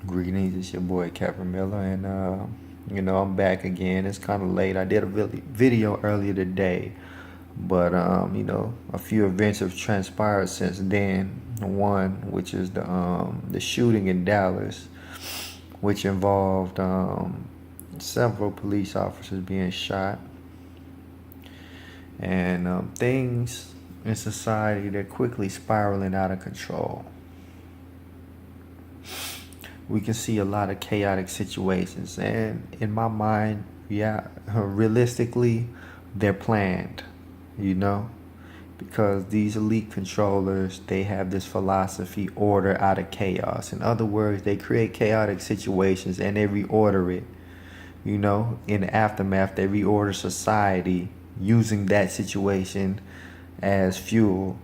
Greetings, it's your boy Kevin Miller, and I'm back again. It's kind of late. I did a video earlier today, but a few events have transpired since then. One, which is the shooting in Dallas, which involved several police officers being shot, and things in society they're quickly spiraling out of control. We can see a lot of chaotic situations, and in my mind, yeah, realistically, they're planned, you know, because these elite controllers, they have this philosophy: order out of chaos. In other words, they create chaotic situations and they reorder it. In the aftermath, they reorder society using that situation as fuel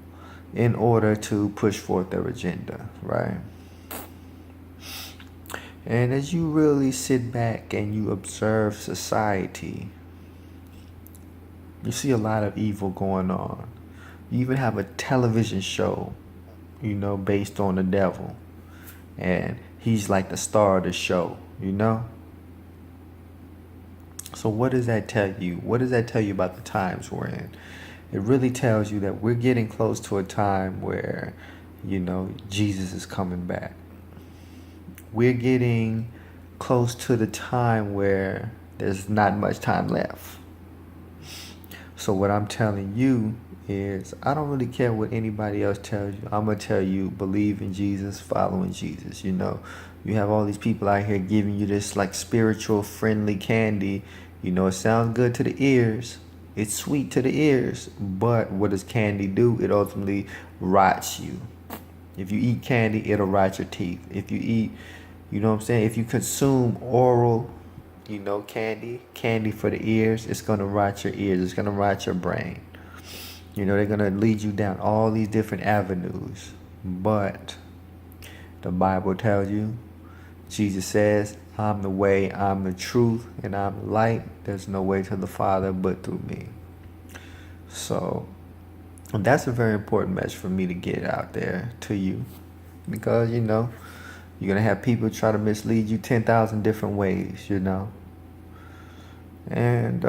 in order to push forth their agenda, right? And as you really sit back and you observe society, you see a lot of evil going on. You even have a television show, based on the devil. And he's like the star of the show. So what does that tell you? What does that tell you about the times we're in? It really tells you that we're getting close to a time where, Jesus is coming back. We're getting close to the time where there's not much time left. So what I'm telling you is, I don't really care what anybody else tells you. I'm going to tell you, believe in Jesus, following Jesus. You have all these people out here giving you this like spiritual friendly candy. It sounds good to the ears. It's sweet to the ears. But what does candy do? It ultimately rots you. If you eat candy, it'll rot your teeth. If you eat, if you consume oral, candy for the ears, it's going to rot your ears. It's going to rot your brain. They're going to lead you down all these different avenues. But the Bible tells you, Jesus says, I'm the way, I'm the truth, and I'm the light. There's no way to the Father but through me. So that's a very important message for me to get out there to you. Because, you're going to have people try to mislead you 10,000 different ways, And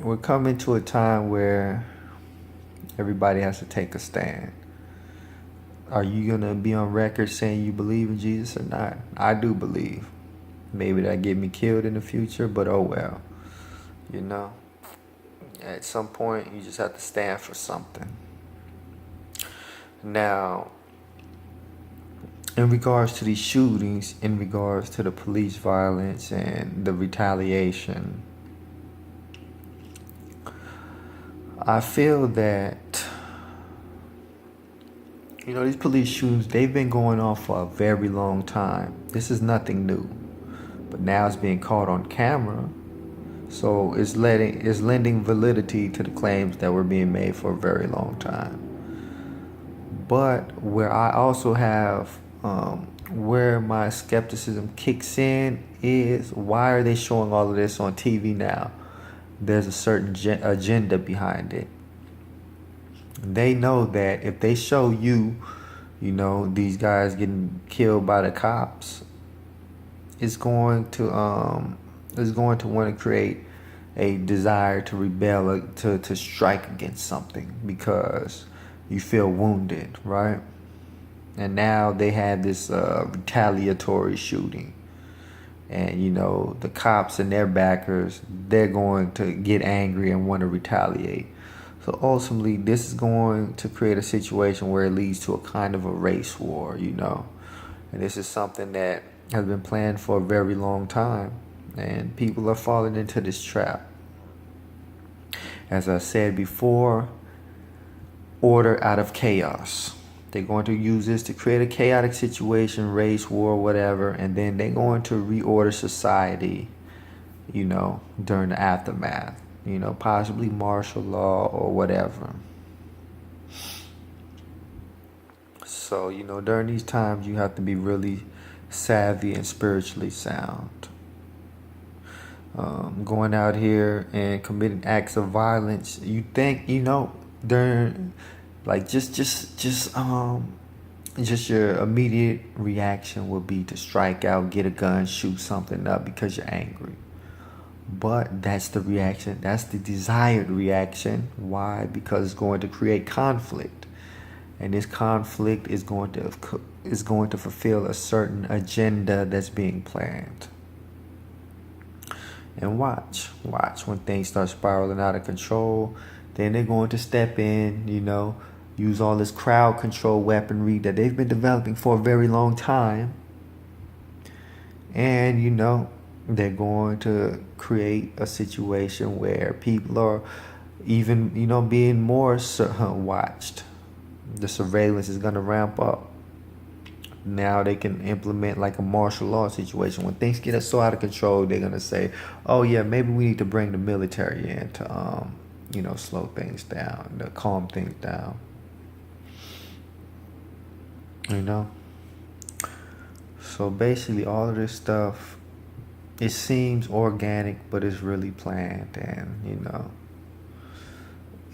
we're coming to a time where everybody has to take a stand. Are you going to be on record saying you believe in Jesus or not? I do believe. Maybe that get me killed in the future, but oh well. At some point, you just have to stand for something. Now, in regards to these shootings, in regards to the police violence and the retaliation, I feel that, these police shootings, they've been going on for a very long time. This is nothing new. But now it's being caught on camera. So it's lending validity to the claims that were being made for a very long time. But where I also have, where my skepticism kicks in is, why are they showing all of this on TV now? There's a certain agenda behind it. They know that if they show you, these guys getting killed by the cops, it's going to want to create a desire to rebel, to strike against something because you feel wounded, right? And now they have this retaliatory shooting. And, the cops and their backers, they're going to get angry and want to retaliate. So ultimately, this is going to create a situation where it leads to a kind of a race war, And this is something that has been planned for a very long time. And people are falling into this trap. As I said before, order out of chaos. They're going to use this to create a chaotic situation, race, war, whatever, and then they're going to reorder society, during the aftermath, possibly martial law or whatever. So, during these times, you have to be really savvy and spiritually sound. Going out here and committing acts of violence, you think, during, like, just just your immediate reaction would be to strike out, get a gun, shoot something up because you're angry. But that's the reaction. That's the desired reaction. Why? Because it's going to create conflict, and this conflict is going to fulfill a certain agenda that's being planned. And watch when things start spiraling out of control. Then they're going to step in, use all this crowd control weaponry that they've been developing for a very long time. And, they're going to create a situation where people are even, being more watched. The surveillance is going to ramp up. Now they can implement like a martial law situation. When things get so out of control, they're going to say, oh, yeah, maybe we need to bring the military in to, slow things down, to calm things down. So basically all of this stuff, it seems organic, but it's really planned. And,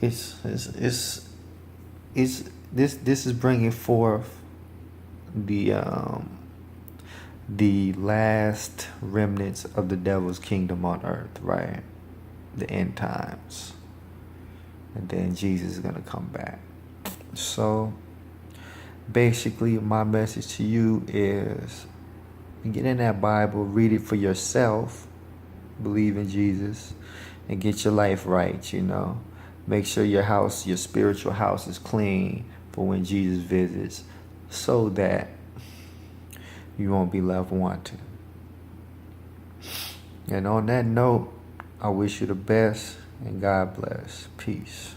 this is bringing forth the last remnants of the devil's kingdom on earth, right? The end times. And then Jesus is going to come back. So basically my message to you is get in that Bible, read it for yourself, believe in Jesus, and get your life right. Make sure your spiritual house is clean for when Jesus visits, so that you won't be left wanting. And on that note, I wish you the best, and God bless. Peace.